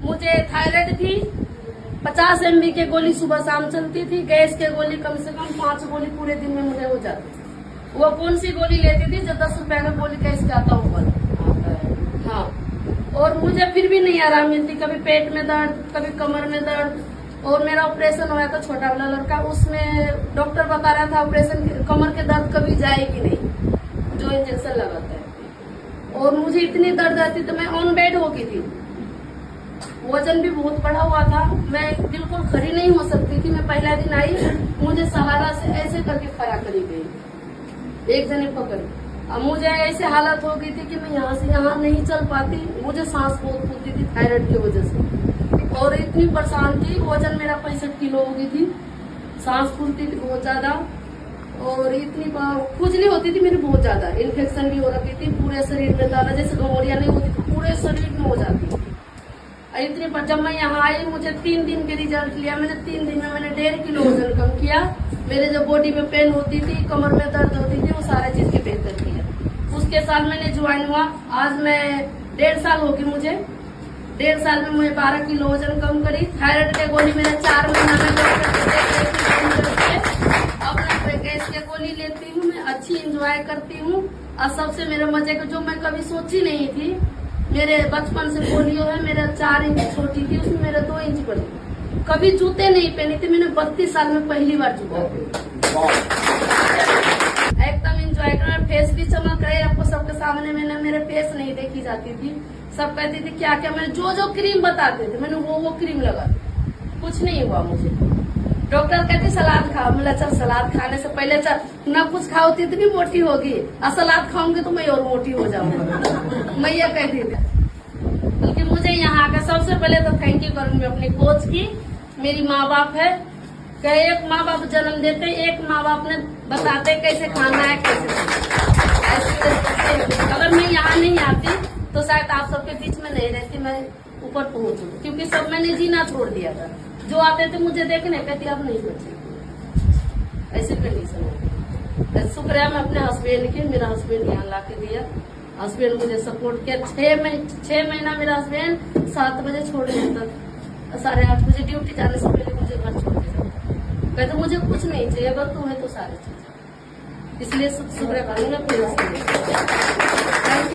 मुझे थायराइड थी, 50 MB के गोली सुबह शाम चलती थी। गैस के गोली कम से कम 5 गोली पूरे दिन में मुझे हो जाती। वो कौन सी गोली लेती थी जो 10 रुपए का गोली कैसे आता हुआ। हाँ, और मुझे फिर भी नहीं आराम मिलती। कभी पेट में दर्द, कभी कमर में दर्द। और मेरा ऑपरेशन हुआ था छोटा वाला लड़का, उसमें डॉक्टर बता रहा था ऑपरेशन कमर के दर्द कभी जाएगी नहीं जो इंजेक्शन लगाता है। और मुझे इतनी दर्द आती तो मैं ऑन बेड हो गई थी। वजन भी बहुत बढ़ा हुआ था, मैं बिल्कुल खड़ी नहीं हो सकती थी। मैं पहला दिन आई, मुझे सहारा से ऐसे करके खड़ा करी गई, एक जने पकड़। अब मुझे ऐसे हालत हो गई थी कि मैं यहाँ से यहाँ नहीं चल पाती। मुझे सांस बहुत फूलती थी थायराइड की वजह से, और इतनी परेशान थी। वजन मेरा 65 किलो हो गई थी, सांस फूलती थी बहुत ज्यादा, और इतनी खुजली होती थी मेरी बहुत ज्यादा। इन्फेक्शन भी हो रखी थी पूरे शरीर में, ज्यादा जैसे घमौड़िया नहीं होती थी पूरे शरीर में हो जाती थी इतनी। पर जब मैं यहाँ आई, मुझे 3 दिन के रिजल्ट लिया मैंने। 3 दिन में मैंने 1.5 किलो वजन कम किया। मेरे जो बॉडी में पेन होती थी, कमर में दर्द होती थी, वो सारे चीज के बेहतर किया। उसके साथ मैंने ज्वाइन हुआ। आज मैं 1.5 साल हो गई मुझे। 1.5 साल में मुझे 12 किलो वजन कम करी। थायराइड के गोली मैंने 4 महीना में अपना गैस के गोली लेती हूँ। मैं अच्छी इंजॉय करती हूँ। और सबसे मेरे मजे को जो मैं कभी सोची नहीं थी, मेरे बचपन से पोलियो है। मेरा 4 इंच छोटी थी, उसमें मेरा 2 इंच बड़ी। कभी जूते नहीं पहने थे मैंने। 32 साल में पहली बार जूता एकदम इंजॉय करना। फेस भी चमक रहे आपको सबके सामने। मैंने मेरे फेस नहीं देखी जाती थी। सब कहती थी क्या क्या। मैंने जो क्रीम बताते थे मैंने वो क्रीम लगा, कुछ नहीं हुआ मुझे। डॉक्टर कहते सलाद खाओ। मैं चल सलाद खाने से पहले चल ना कुछ खाओ तो इतनी मोटी होगी, और सलाद खाऊंगी तो मैं और मोटी हो जाऊंगा। मैं ये कहती थी। बल्कि मुझे यहाँ का सबसे पहले तो थैंक यू करूंगी अपने कोच की। मेरी माँ बाप है, एक माँ बाप जन्म देते, एक माँ बाप ने बताते कैसे खाना है, कैसे। अगर मैं यहाँ नहीं आती तो शायद आप सबके बीच में नहीं रहती, मैं ऊपर पहुंचू। क्योंकि सब मैंने जीना छोड़ दिया था। जो आते थे मुझे देखने, कहती अब नहीं बचे। ऐसे कंडीशन है। शुक्र है मैं अपने हस्बैंड के, मेरा हस्बैंड यहाँ ला के दिया। हस्बैंड मुझे सपोर्ट किया। 6 महीना मेरा हस्बैंड 7 बजे छोड़ देता था, 8:30 बजे ड्यूटी जाने से पहले मुझे घर छोड़ देता। कहते मुझे कुछ नहीं चाहिए, अगर तू है तो सारी चीज। इसलिए शुक्र करूंगा फिर।